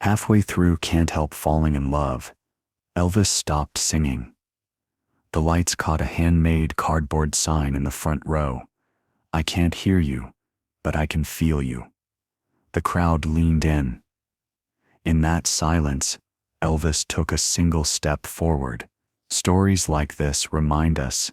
Halfway through Can't Help Falling in Love, Elvis stopped singing. The lights caught a handmade cardboard sign in the front row. "I can't hear you, but I can feel you." The crowd leaned in. In that silence, Elvis took a single step forward. Stories like this remind us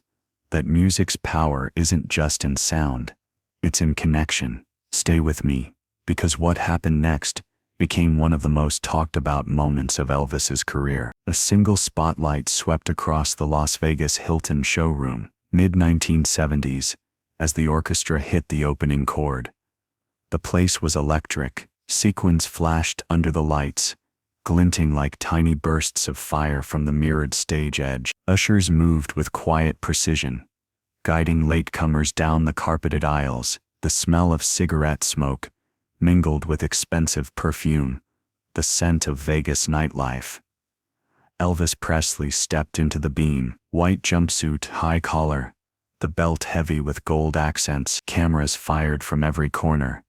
that music's power isn't just in sound, it's in connection. Stay with me, because what happened next became one of the most talked about moments of Elvis's career. A single spotlight swept across the Las Vegas Hilton showroom, mid-1970s, as the orchestra hit the opening chord. The place was electric. Sequins flashed under the lights, glinting like tiny bursts of fire from the mirrored stage edge. Ushers moved with quiet precision, guiding latecomers down the carpeted aisles. The smell of cigarette smoke mingled with expensive perfume, the scent of Vegas nightlife. Elvis Presley stepped into the beam, white jumpsuit, high collar, the belt heavy with gold accents. Cameras fired from every corner,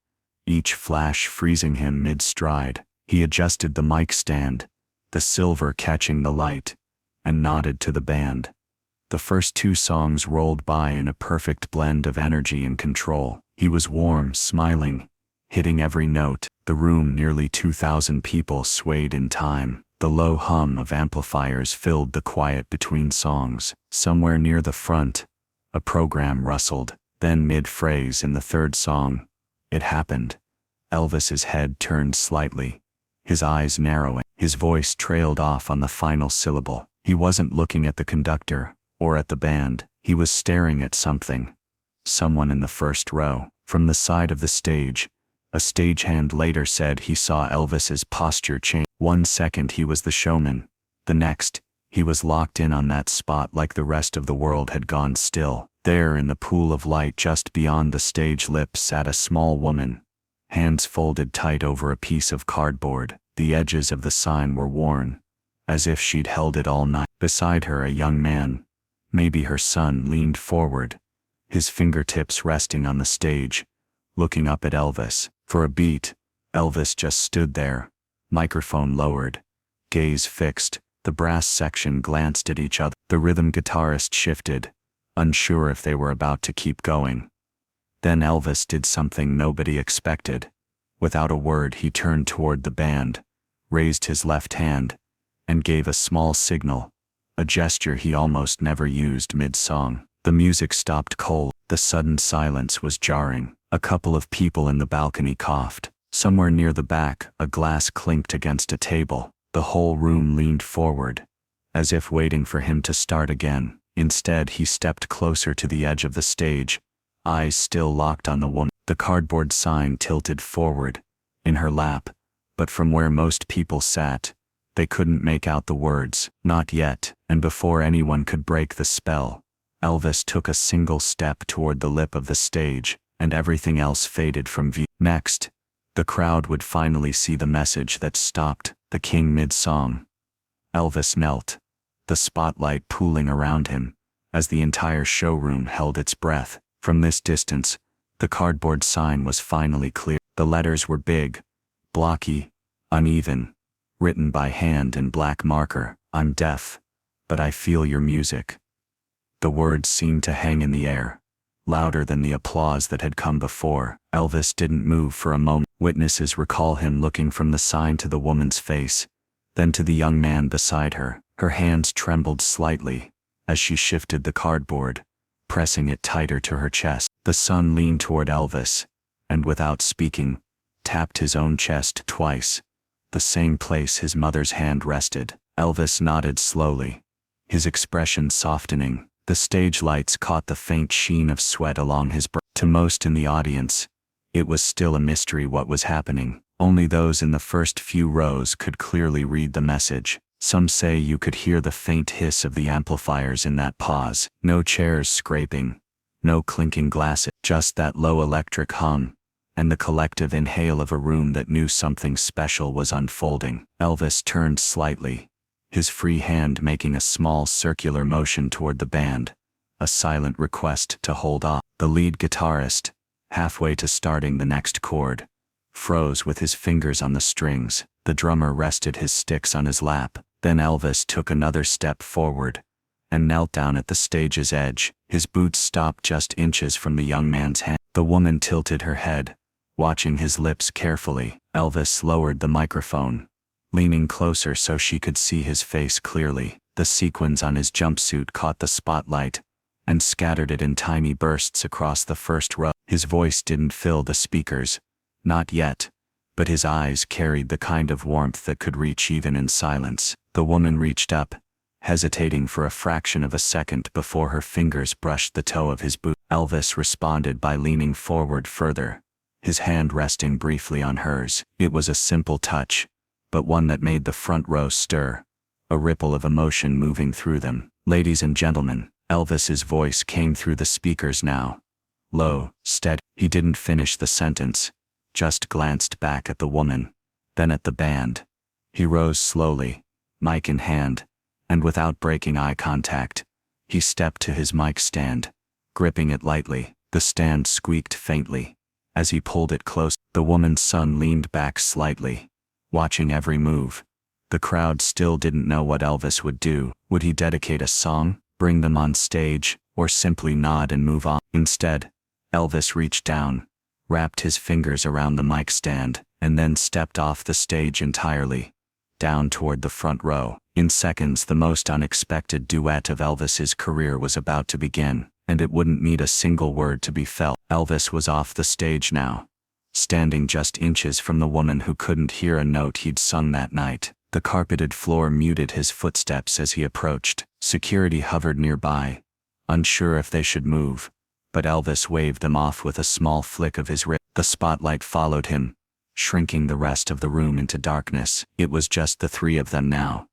each flash freezing him mid-stride. He adjusted the mic stand, the silver catching the light, and nodded to the band. The first two songs rolled by in a perfect blend of energy and control. He was warm, smiling, hitting every note. The room, nearly 2,000 people, swayed in time. The low hum of amplifiers filled the quiet between songs. Somewhere near the front, a program rustled. Then mid-phrase in the third song, it happened. Elvis's head turned slightly, his eyes narrowing. His voice trailed off on the final syllable. He wasn't looking at the conductor or at the band. He was staring at something. Someone in the first row. From the side of the stage, a stagehand later said he saw Elvis's posture change. 1 second he was the showman. The next, he was locked in on that spot like the rest of the world had gone still. There in the pool of light just beyond the stage lip sat a small woman, hands folded tight over a piece of cardboard. The edges of the sign were worn, as if she'd held it all night. Beside her, a young man, maybe her son, leaned forward, his fingertips resting on the stage, looking up at Elvis. For a beat, Elvis just stood there, microphone lowered, gaze fixed. The brass section glanced at each other. The rhythm guitarist shifted, unsure if they were about to keep going. Then Elvis did something nobody expected. Without a word, he turned toward the band, raised his left hand, and gave a small signal, a gesture he almost never used mid-song. The music stopped cold. The sudden silence was jarring. A couple of people in the balcony coughed. Somewhere near the back, a glass clinked against a table. The whole room leaned forward, as if waiting for him to start again. Instead, he stepped closer to the edge of the stage, eyes still locked on the woman. The cardboard sign tilted forward, in her lap, but from where most people sat, they couldn't make out the words, "Not yet." And before anyone could break the spell, Elvis took a single step toward the lip of the stage, and everything else faded from view. Next, the crowd would finally see the message that stopped the king mid-song. Elvis knelt, the spotlight pooling around him, as the entire showroom held its breath. From this distance, the cardboard sign was finally clear. The letters were big, blocky, uneven, written by hand in black marker. "I'm deaf, but I feel your music." The words seemed to hang in the air, louder than the applause that had come before. Elvis didn't move for a moment. Witnesses recall him looking from the sign to the woman's face, then to the young man beside her. Her hands trembled slightly as she shifted the cardboard, pressing it tighter to her chest. The son leaned toward Elvis, and without speaking, tapped his own chest twice, the same place his mother's hand rested. Elvis nodded slowly, his expression softening. The stage lights caught the faint sheen of sweat along his brow. To most in the audience, it was still a mystery what was happening. Only those in the first few rows could clearly read the message. Some say you could hear the faint hiss of the amplifiers in that pause. No chairs scraping, no clinking glasses, just that low electric hum, and the collective inhale of a room that knew something special was unfolding. Elvis turned slightly, his free hand making a small circular motion toward the band, a silent request to hold off. The lead guitarist, halfway to starting the next chord, froze with his fingers on the strings. The drummer rested his sticks on his lap. Then Elvis took another step forward and knelt down at the stage's edge. His boots stopped just inches from the young man's hand. The woman tilted her head, watching his lips carefully. Elvis lowered the microphone, leaning closer so she could see his face clearly. The sequins on his jumpsuit caught the spotlight and scattered it in tiny bursts across the first row. His voice didn't fill the speakers, not yet, but his eyes carried the kind of warmth that could reach even in silence. The woman reached up, hesitating for a fraction of a second before her fingers brushed the toe of his boot. Elvis responded by leaning forward further, his hand resting briefly on hers. It was a simple touch, but one that made the front row stir, a ripple of emotion moving through them. "Ladies and gentlemen," Elvis's voice came through the speakers now, low, steady. He didn't finish the sentence, just glanced back at the woman, then at the band. He rose slowly, mic in hand, and without breaking eye contact, he stepped to his mic stand, gripping it lightly. The stand squeaked faintly as he pulled it close. The woman's son leaned back slightly, watching every move. The crowd still didn't know what Elvis would do. Would he dedicate a song, bring them on stage, or simply nod and move on? Instead, Elvis reached down, wrapped his fingers around the mic stand, and then stepped off the stage entirely, down toward the front row. In seconds, the most unexpected duet of Elvis's career was about to begin, and it wouldn't need a single word to be felt. Elvis was off the stage now, standing just inches from the woman who couldn't hear a note he'd sung that night. The carpeted floor muted his footsteps as he approached. Security hovered nearby, unsure if they should move, but Elvis waved them off with a small flick of his wrist. The spotlight followed him, shrinking the rest of the room into darkness. It was just the three of them now: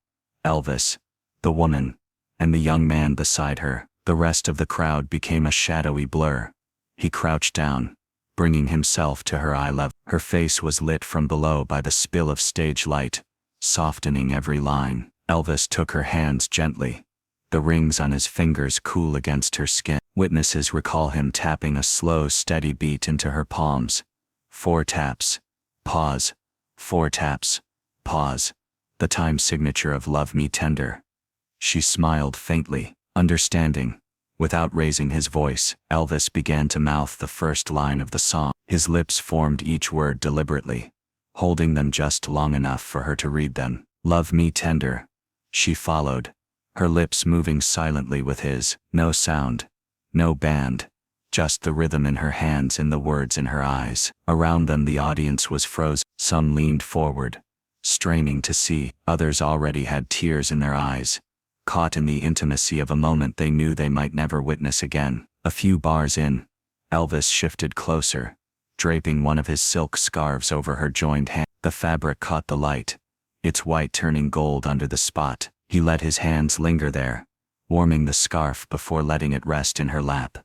Elvis, the woman, and the young man beside her. The rest of the crowd became a shadowy blur. He crouched down, bringing himself to her eye level. Her face was lit from below by the spill of stage light, softening every line. Elvis took her hands gently, the rings on his fingers cool against her skin. Witnesses recall him tapping a slow, steady beat into her palms. 4 taps, pause, 4 taps, pause, the time signature of "Love Me Tender." She smiled faintly, understanding. Without raising his voice, Elvis began to mouth the first line of the song. His lips formed each word deliberately, holding them just long enough for her to read them. "Love Me Tender," she followed, her lips moving silently with his. No sound, no band, just the rhythm in her hands and the words in her eyes. Around them the audience was frozen. Some leaned forward, straining to see. Others already had tears in their eyes, caught in the intimacy of a moment they knew they might never witness again. A few bars in, Elvis shifted closer, draping one of his silk scarves over her joined hand. The fabric caught the light, its white turning gold under the spot. He let his hands linger there, warming the scarf before letting it rest in her lap.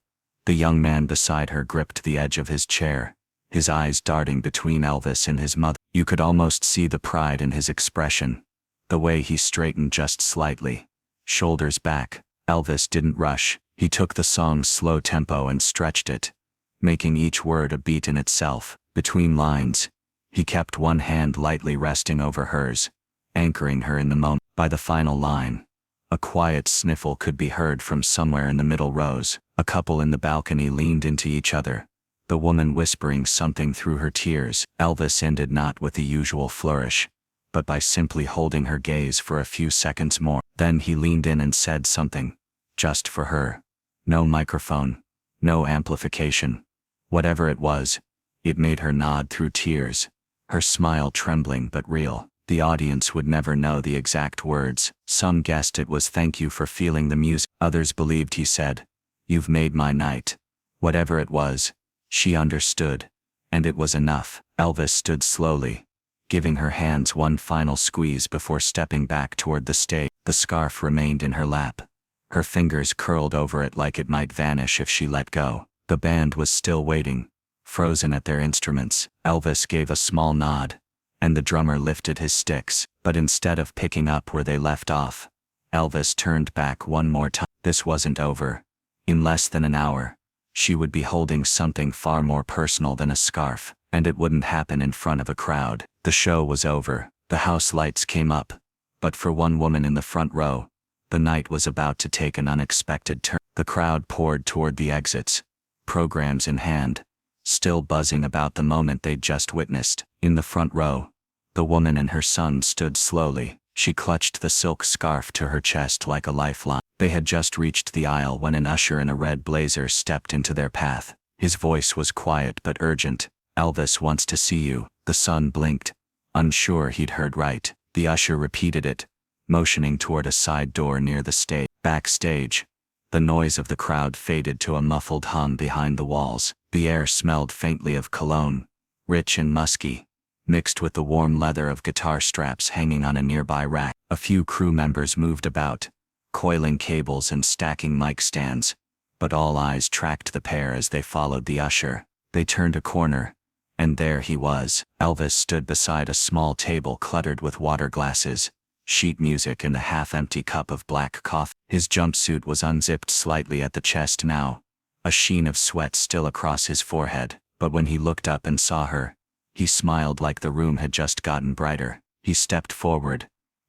The young man beside her gripped the edge of his chair, his eyes darting between Elvis and his mother. You could almost see the pride in his expression, the way he straightened just slightly, shoulders back. Elvis didn't rush. He took the song's slow tempo and stretched it, making each word a beat in itself. Between lines, he kept one hand lightly resting over hers, anchoring her in the moment. By the final line, a quiet sniffle could be heard from somewhere in the middle rows. A couple in the balcony leaned into each other, the woman whispering something through her tears. Elvis ended not with the usual flourish, but by simply holding her gaze for a few seconds more. Then he leaned in and said something, just for her. No microphone, no amplification. Whatever it was, it made her nod through tears, her smile trembling but real. The audience would never know the exact words. Some guessed it was "Thank you for feeling the music." Others believed he said, "You've made my night." Whatever it was, she understood, and it was enough. Elvis stood slowly, giving her hands one final squeeze before stepping back toward the stage. The scarf remained in her lap, her fingers curled over it like it might vanish if she let go. The band was still waiting, frozen at their instruments. Elvis gave a small nod, and the drummer lifted his sticks. But instead of picking up where they left off, Elvis turned back one more time. This wasn't over. In less than an hour, she would be holding something far more personal than a scarf, and it wouldn't happen in front of a crowd. The show was over. The house lights came up, but for one woman in the front row, the night was about to take an unexpected turn. The crowd poured toward the exits, programs in hand, still buzzing about the moment they'd just witnessed. In the front row, the woman and her son stood slowly. She clutched the silk scarf to her chest like a lifeline. They had just reached the aisle when an usher in a red blazer stepped into their path. His voice was quiet but urgent. "Elvis wants to see you." The son blinked, unsure he'd heard right. The usher repeated it, motioning toward a side door near the stage. Backstage, the noise of the crowd faded to a muffled hum behind the walls. The air smelled faintly of cologne, rich and musky, mixed with the warm leather of guitar straps hanging on a nearby rack. A few crew members moved about, coiling cables and stacking mic stands, but all eyes tracked the pair as they followed the usher. They turned a corner, and there he was. Elvis stood beside a small table cluttered with water glasses, sheet music and a half-empty cup of black coffee. His jumpsuit was unzipped slightly at the chest now, a sheen of sweat still across his forehead, but when he looked up and saw her, he smiled like the room had just gotten brighter. He stepped forward,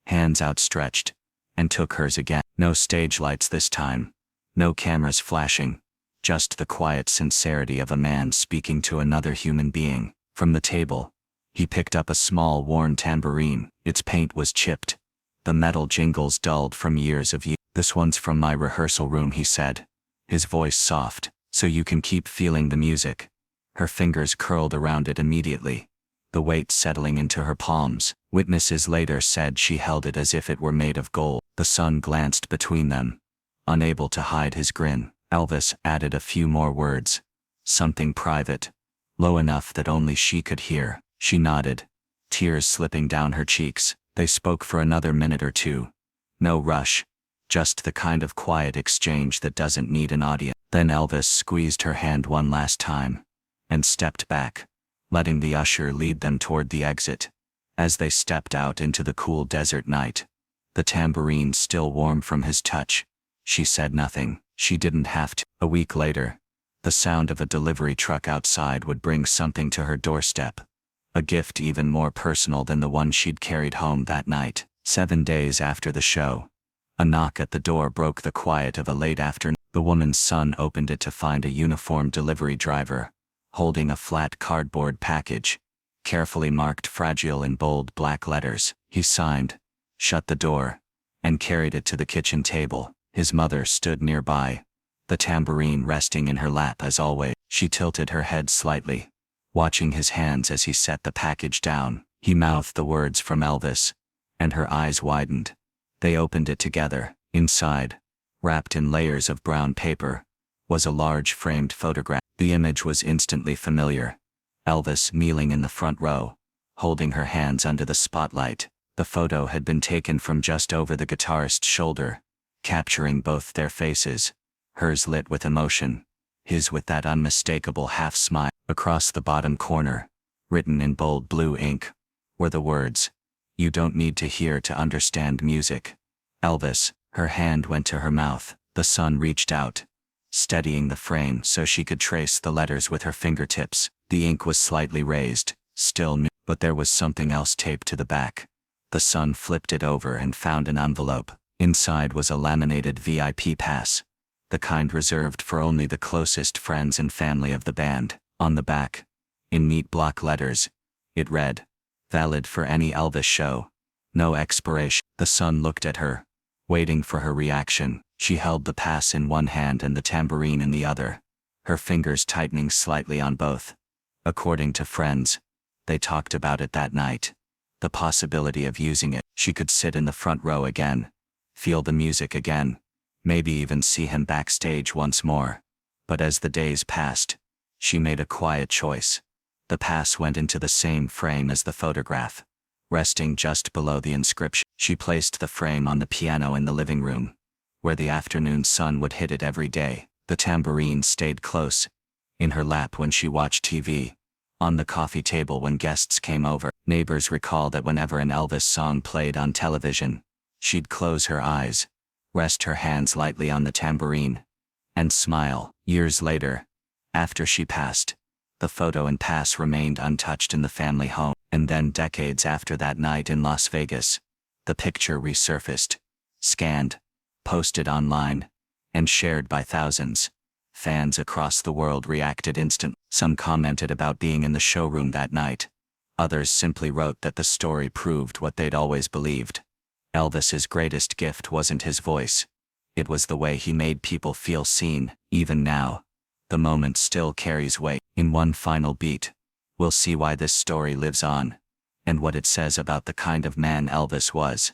hands outstretched, and took hers again. No stage lights this time, no cameras flashing, just the quiet sincerity of a man speaking to another human being. From the table, he picked up a small worn tambourine. Its paint was chipped, the metal jingles dulled from years of use. "This one's from my rehearsal room," he said, his voice soft, "so you can keep feeling the music." Her fingers curled around it immediately, the weight settling into her palms. Witnesses later said she held it as if it were made of gold. The son glanced between them, unable to hide his grin. Elvis added a few more words, something private, low enough that only she could hear. She nodded, tears slipping down her cheeks. They spoke for another minute or two. No rush, just the kind of quiet exchange that doesn't need an audience. Then Elvis squeezed her hand one last time, and stepped back, letting the usher lead them toward the exit. As they stepped out into the cool desert night, the tambourine still warm from his touch, she said nothing. She didn't have to. A week later, the sound of a delivery truck outside would bring something to her doorstep, a gift even more personal than the one she'd carried home that night. 7 days after the show, a knock at the door broke the quiet of a late afternoon. The woman's son opened it to find a uniformed delivery driver, holding a flat cardboard package, carefully marked fragile in bold black letters. He signed, shut the door, and carried it to the kitchen table. His mother stood nearby, the tambourine resting in her lap as always. She tilted her head slightly, watching his hands as he set the package down. He mouthed the words from Elvis, and her eyes widened. They opened it together. Inside, wrapped in layers of brown paper, was a large framed photograph. The image was instantly familiar. Elvis kneeling in the front row, holding her hands under the spotlight. The photo had been taken from just over the guitarist's shoulder, capturing both their faces, hers lit with emotion, his with that unmistakable half-smile. Across the bottom corner, written in bold blue ink, were the words, "You don't need to hear to understand music." Elvis, her hand went to her mouth. The son reached out, steadying the frame so she could trace the letters with her fingertips. The ink was slightly raised, still new, but there was something else taped to the back. The son flipped it over and found an envelope. Inside was a laminated VIP pass, the kind reserved for only the closest friends and family of the band. On the back, in neat block letters, it read, "Valid for any Elvis show. No expiration." The son looked at her, waiting for her reaction. She held the pass in one hand and the tambourine in the other, her fingers tightening slightly on both. According to friends, they talked about it that night, the possibility of using it. She could sit in the front row again, feel the music again, maybe even see him backstage once more. But as the days passed, she made a quiet choice. The pass went into the same frame as the photograph, resting just below the inscription. She placed the frame on the piano in the living room, where the afternoon sun would hit it every day. The tambourine stayed close, in her lap when she watched TV, on the coffee table when guests came over. Neighbors recall that whenever an Elvis song played on television, she'd close her eyes, rest her hands lightly on the tambourine, and smile. Years later, after she passed, the photo and pass remained untouched in the family home. And then decades after that night in Las Vegas, the picture resurfaced, scanned, posted online, and shared by thousands. Fans across the world reacted instantly. Some commented about being in the showroom that night. Others simply wrote that the story proved what they'd always believed. Elvis's greatest gift wasn't his voice. It was the way he made people feel seen. Even now, the moment still carries weight. In one final beat, we'll see why this story lives on, and what it says about the kind of man Elvis was.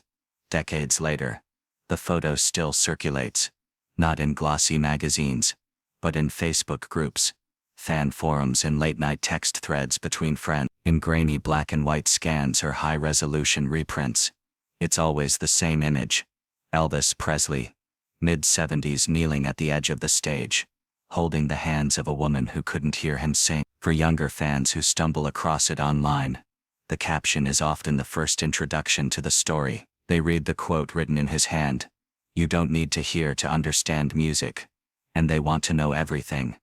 Decades later, the photo still circulates, not in glossy magazines, but in Facebook groups, fan forums and late-night text threads between friends. In grainy black and white scans or high-resolution reprints, it's always the same image. Elvis Presley, mid-70s, kneeling at the edge of the stage, holding the hands of a woman who couldn't hear him sing. For younger fans who stumble across it online, the caption is often the first introduction to the story. They read the quote written in his hand, "You don't need to hear to understand music," and they want to know everything.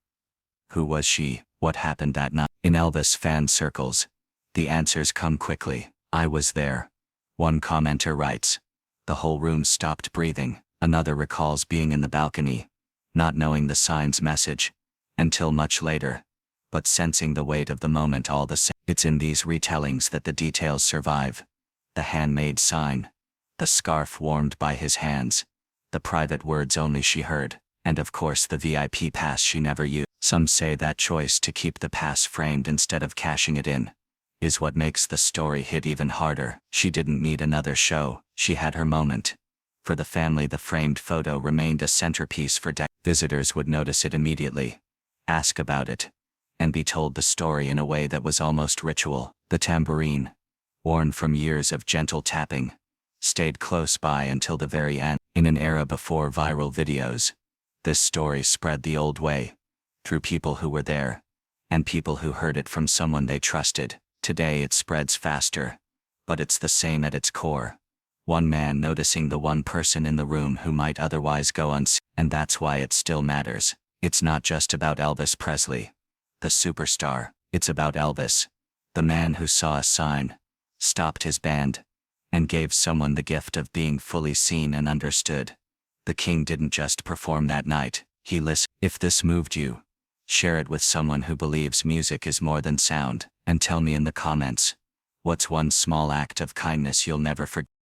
Who was she? What happened that night? In Elvis fan circles, the answers come quickly. "I was there," one commenter writes. "The whole room stopped breathing." Another recalls being in the balcony, not knowing the sign's message, until much later, but sensing the weight of the moment all the same. It's in these retellings that the details survive. The handmade sign, the scarf warmed by his hands, the private words only she heard, and of course the VIP pass she never used. Some say that choice to keep the pass framed instead of cashing it in is what makes the story hit even harder. She didn't need another show, she had her moment. For the family, the framed photo remained a centerpiece for decades. Visitors would notice it immediately, ask about it, and be told the story in a way that was almost ritual. The tambourine, worn from years of gentle tapping, stayed close by until the very end. In an era before viral videos, this story spread the old way, through people who were there, and people who heard it from someone they trusted. Today it spreads faster, but it's the same at its core. One man noticing the one person in the room who might otherwise go unseen. And that's why it still matters. It's not just about Elvis Presley, the superstar. It's about Elvis, the man who saw a sign, stopped his band, and gave someone the gift of being fully seen and understood. The king didn't just perform that night, he listened. If this moved you, share it with someone who believes music is more than sound, and tell me in the comments, what's one small act of kindness you'll never forget?